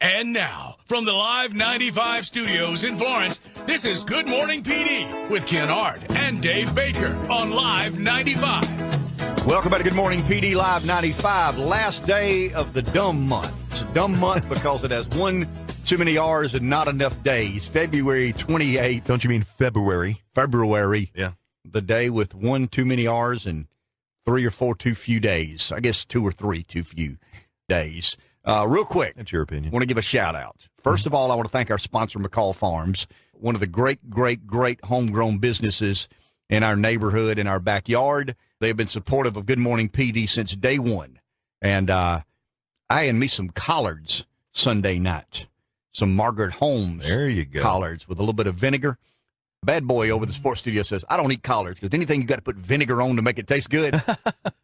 And now, from the Live 95 studios in Florence, this is Good Morning PD with Ken Ard and Dave Baker on Live 95. Welcome back to Good Morning PD Live 95. Last day of the dumb month. It's a dumb month because it has one too many R's and not enough days. February 28th. Don't you mean February? February. Yeah. The day with one too many R's and 3 or 4 too few days. I guess 2 or 3 too few days. Real quick. That's your opinion. I want to give a shout out. First of all, I want to thank our sponsor, McCall Farms, one of the great homegrown businesses in our neighborhood, in our backyard. They have been supportive of Good Morning PD since day one. And I had me some collards Sunday night. Some Margaret Holmes there you go. Collards with a little bit of vinegar. Bad boy over the sports studio says, I don't eat collards because anything you got to put vinegar on to make it taste good.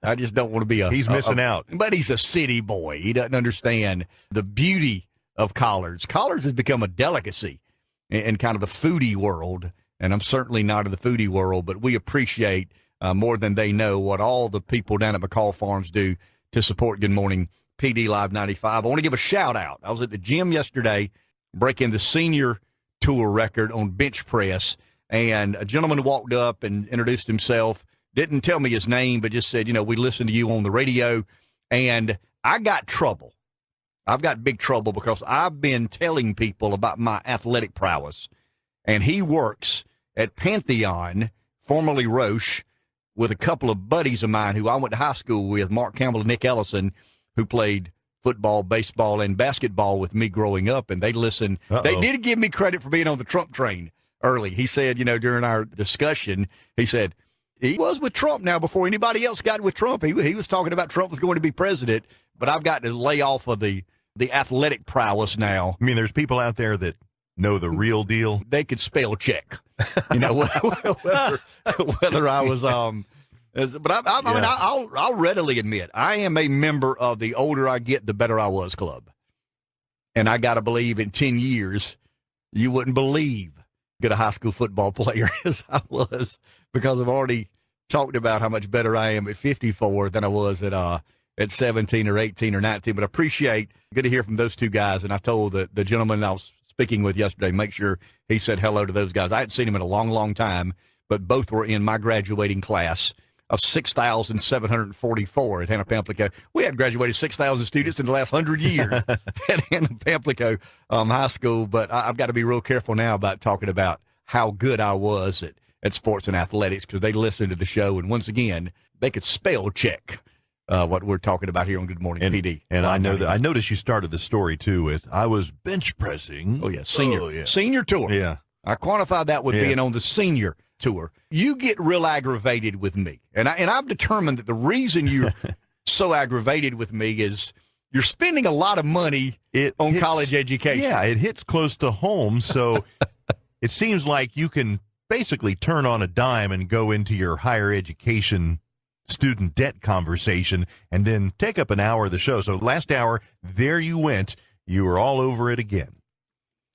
I just don't want to be He's missing out. But he's a city boy. He doesn't understand the beauty of collards. Collards has become a delicacy in kind of the foodie world, and I'm certainly not in the foodie world, but we appreciate more than they know what all the people down at McCall Farms do to support Good Morning PD Live 95. I want to give a shout out. I was at the gym yesterday breaking the senior tour record on bench press, and a gentleman walked up and introduced himself, didn't tell me his name, but just said, we listened to you on the radio, and I got trouble. I've got big trouble because I've been telling people about my athletic prowess, and he works at Pantheon, formerly Roche, with a couple of buddies of mine who I went to high school with, Mark Campbell and Nick Ellison, who played football, baseball, and basketball with me growing up, and they listened. They did give me credit for being on the Trump train early. He said, during our discussion, he said, he was with Trump now before anybody else got with Trump. He was talking about Trump was going to be president, but I've got to lay off of the athletic prowess now. I mean, there's people out there that know the real deal. They could spell check, whether I was, but I mean, I'll readily admit I am a member of the older I get, the better I was club. And I got to believe in 10 years, you wouldn't believe good a high school football player as I was, because I've already talked about how much better I am at 54 than I was at 17 or 18 or 19. But I appreciate, good to hear from those two guys. And I told the gentleman I was speaking with yesterday, make sure he said hello to those guys. I hadn't seen him in a long, long time, but both were in my graduating class of 6,744 at Hannah Pamplico. We had graduated 6,000 students in the last 100 years at Hannah Pamplico High School, but I've got to be real careful now about talking about how good I was at sports and athletics, because they listened to the show, and once again, they could spell check what we're talking about here on Good Morning PD. And I know that I noticed you started the story, too, with I was bench pressing. Oh, yeah, senior tour. Yeah. I quantified that with being on the senior tour. You get real aggravated with me, and I've determined that the reason you're so aggravated with me is you're spending a lot of money on college education. Yeah, it hits close to home, so it seems like you can basically turn on a dime and go into your higher education student debt conversation and then take up an hour of the show. So last hour, there you went. You were all over it again.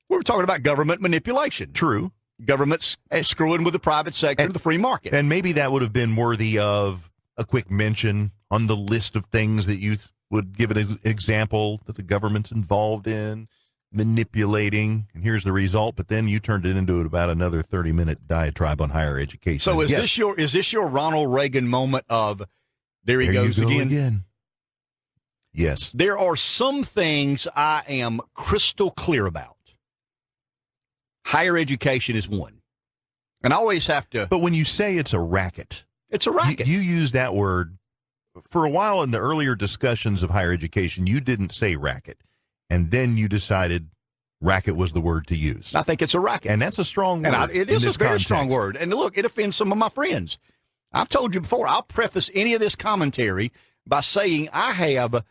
We were talking about government manipulation. True. Government's screwing with the private sector and the free market. And maybe that would have been worthy of a quick mention on the list of things that you would give an example that the government's involved in, manipulating, and here's the result. But then you turned it into about another 30-minute diatribe on higher education. So is this your Ronald Reagan moment of there he goes again? Yes. There are some things I am crystal clear about. Higher education is one. And I always have to. But when you say it's a racket. It's a racket. You use that word. For a while in the earlier discussions of higher education, you didn't say racket. And then you decided racket was the word to use. I think it's a racket. And that's a strong word. And it is a very strong word. And look, it offends some of my friends. I've told you before, I'll preface any of this commentary by saying I have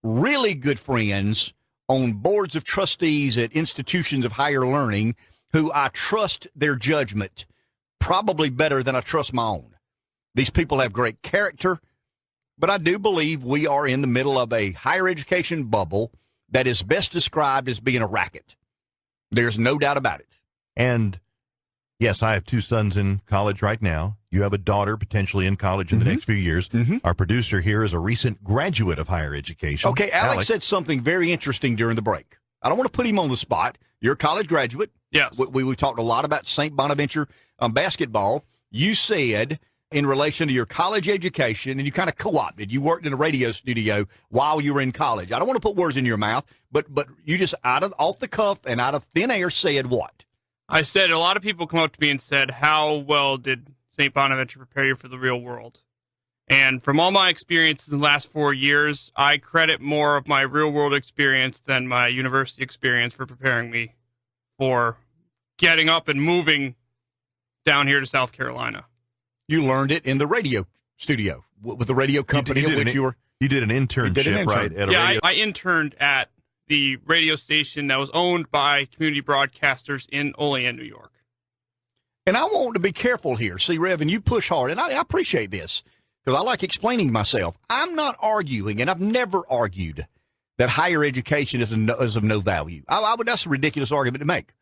really good friends on boards of trustees at institutions of higher learning who I trust their judgment probably better than I trust my own. These people have great character, but I do believe we are in the middle of a higher education bubble that is best described as being a racket. There's no doubt about it. And yes, I have 2 sons in college right now. You have a daughter potentially in college in the next few years. Our producer here is a recent graduate of higher education. Okay, Alex said something very interesting during the break. I don't want to put him on the spot. You're a college graduate. Yes. We talked a lot about St. Bonaventure basketball. You said in relation to your college education, and you kind of co-opted. You worked in a radio studio while you were in college. I don't want to put words in your mouth, but you just off the cuff and out of thin air said what? I said a lot of people come up to me and said, how well did St. Bonaventure prepare you for the real world? And from all my experiences in the last 4 years, I credit more of my real world experience than my university experience for preparing me for getting up and moving down here to South Carolina. You learned it in the radio studio with the radio company in which you were. You did an internship, right? At a radio. I interned at the radio station that was owned by community broadcasters in Olean, New York. And I want to be careful here. See, Rev, and you push hard, and I appreciate this because I like explaining myself. I'm not arguing, and I've never argued that higher education is of no value. That's a ridiculous argument to make.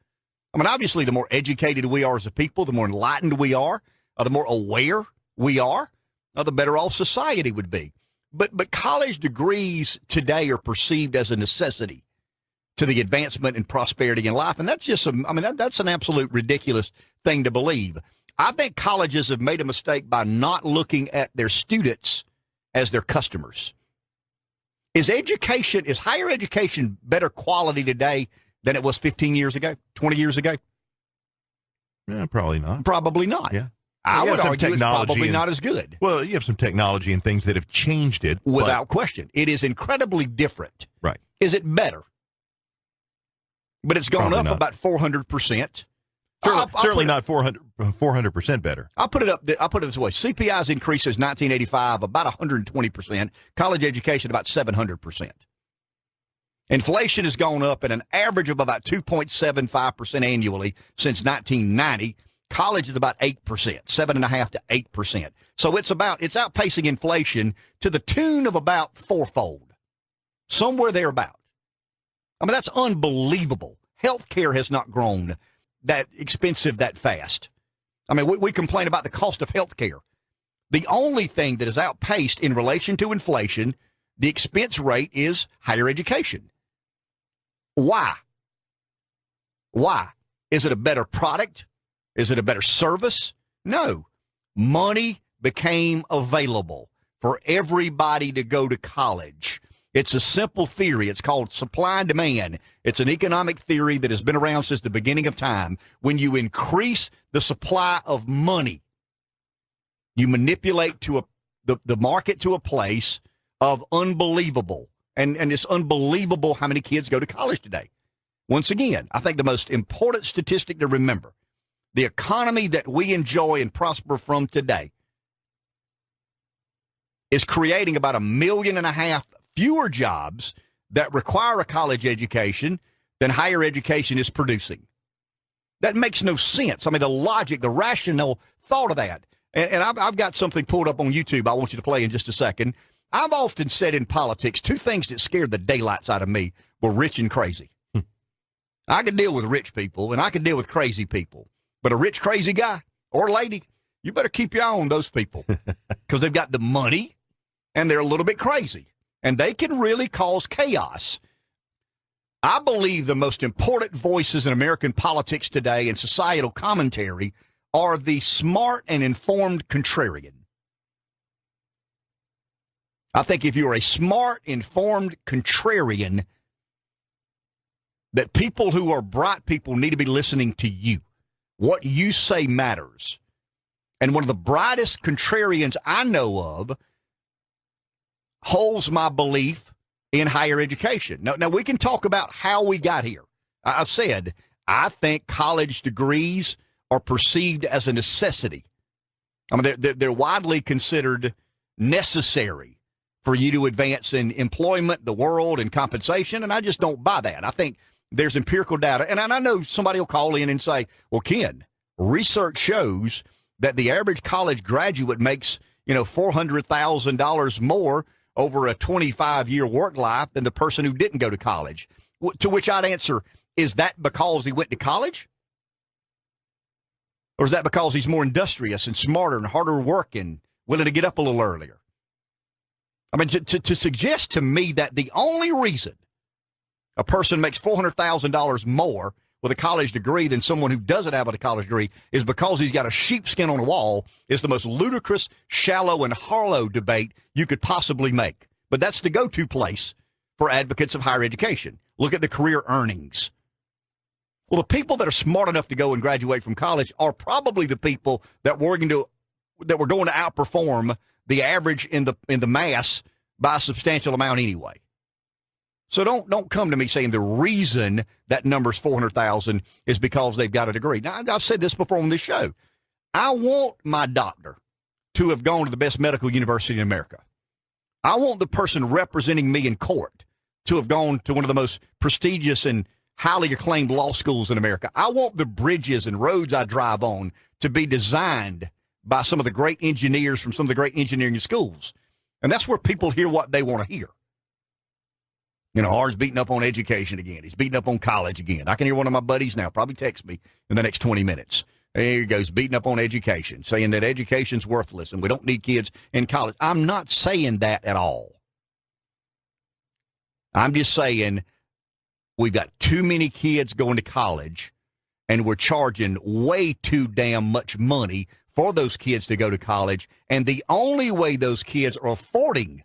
I mean, obviously, the more educated we are as a people, the more enlightened we are, the more aware we are, the better off society would be. But college degrees today are perceived as a necessity to the advancement and prosperity in life, and that's just that's an absolute ridiculous thing to believe. I think colleges have made a mistake by not looking at their students as their customers. Is higher education better quality today than it was 15 years ago, 20 years ago? Yeah, probably not. Probably not. Yeah. I would argue it's probably not as good. Well, you have some technology and things that have changed it. Without question. It is incredibly different. Right. Is it better? But it's gone Probably up not. about 400%. Certainly not 400% better. I'll put it this way. CPI's increase since 1985 about 120%. College education about 700%. Inflation has gone up at an average of about 2.75% annually since 1990. College is about 8%, 7.5% to 8%. So it's outpacing inflation to the tune of about fourfold, somewhere thereabout. I mean, that's unbelievable. Healthcare has not grown that expensive that fast. I mean, we complain about the cost of healthcare. The only thing that is outpaced in relation to inflation, the expense rate, is higher education. Why? Why? Is it a better product? Is it a better service? No. Money became available for everybody to go to college. It's a simple theory. It's called supply and demand. It's an economic theory that has been around since the beginning of time. When you increase the supply of money, you manipulate the market to a place of unbelievable. And it's unbelievable how many kids go to college today. Once again, I think the most important statistic to remember, the economy that we enjoy and prosper from today is creating about 1.5 million fewer jobs that require a college education than higher education is producing. That makes no sense. I mean, the logic, the rational thought of that. And I've got something pulled up on YouTube I want you to play in just a second. I've often said in politics, two things that scared the daylights out of me were rich and crazy. I could deal with rich people, and I could deal with crazy people. But a rich, crazy guy or lady, you better keep your eye on those people because they've got the money and they're a little bit crazy, and they can really cause chaos. I believe the most important voices in American politics today and societal commentary are the smart and informed contrarian. I think if you're a smart, informed contrarian, that people who are bright people need to be listening to you. What you say matters. And one of the brightest contrarians I know of holds my belief in higher education. Now we can talk about how we got here. I said, I think college degrees are perceived as a necessity. I mean, they're widely considered necessary for you to advance in employment, the world, and compensation, and I just don't buy that. I think there's empirical data, and I know somebody will call in and say, well, Ken, research shows that the average college graduate makes, $400,000 more over a 25-year work life than the person who didn't go to college. To which I'd answer, is that because he went to college? Or is that because he's more industrious and smarter and harder working, willing to get up a little earlier? I mean, to suggest to me that the only reason a person makes $400,000 more with a college degree than someone who doesn't have a college degree is because he's got a sheepskin on the wall is the most ludicrous, shallow, and hollow debate you could possibly make. But that's the go-to place for advocates of higher education. Look at the career earnings. Well, the people that are smart enough to go and graduate from college are probably the people that were going to outperform the average in the mass by a substantial amount anyway. So don't come to me saying the reason that number's 400,000 is because they've got a degree. Now, I've said this before on this show. I want my doctor to have gone to the best medical university in America. I want the person representing me in court to have gone to one of the most prestigious and highly acclaimed law schools in America. I want the bridges and roads I drive on to be designed by some of the great engineers from some of the great engineering schools. And that's where people hear what they want to hear. You know, Hard's beating up on education again. He's beating up on college again. I can hear one of my buddies now probably text me in the next 20 minutes. There he goes, beating up on education, saying that education's worthless and we don't need kids in college. I'm not saying that at all. I'm just saying we've got too many kids going to college and we're charging way too damn much money for those kids to go to college. And the only way those kids are affording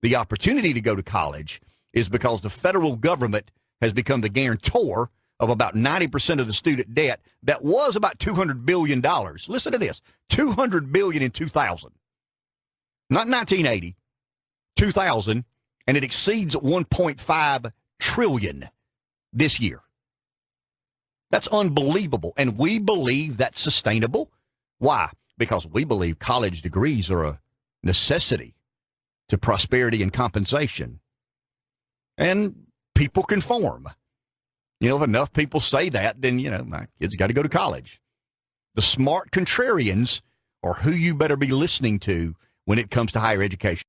the opportunity to go to college is because the federal government has become the guarantor of about 90% of the student debt that was about $200 billion. Listen to this, $200 billion in 2000. Not 1980, 2000, and it exceeds $1.5 trillion this year. That's unbelievable, and we believe that's sustainable. Why? Because we believe college degrees are a necessity to prosperity and compensation. And people conform. You know, if enough people say that, then, you know, my kids got to go to college. The smart contrarians are who you better be listening to when it comes to higher education.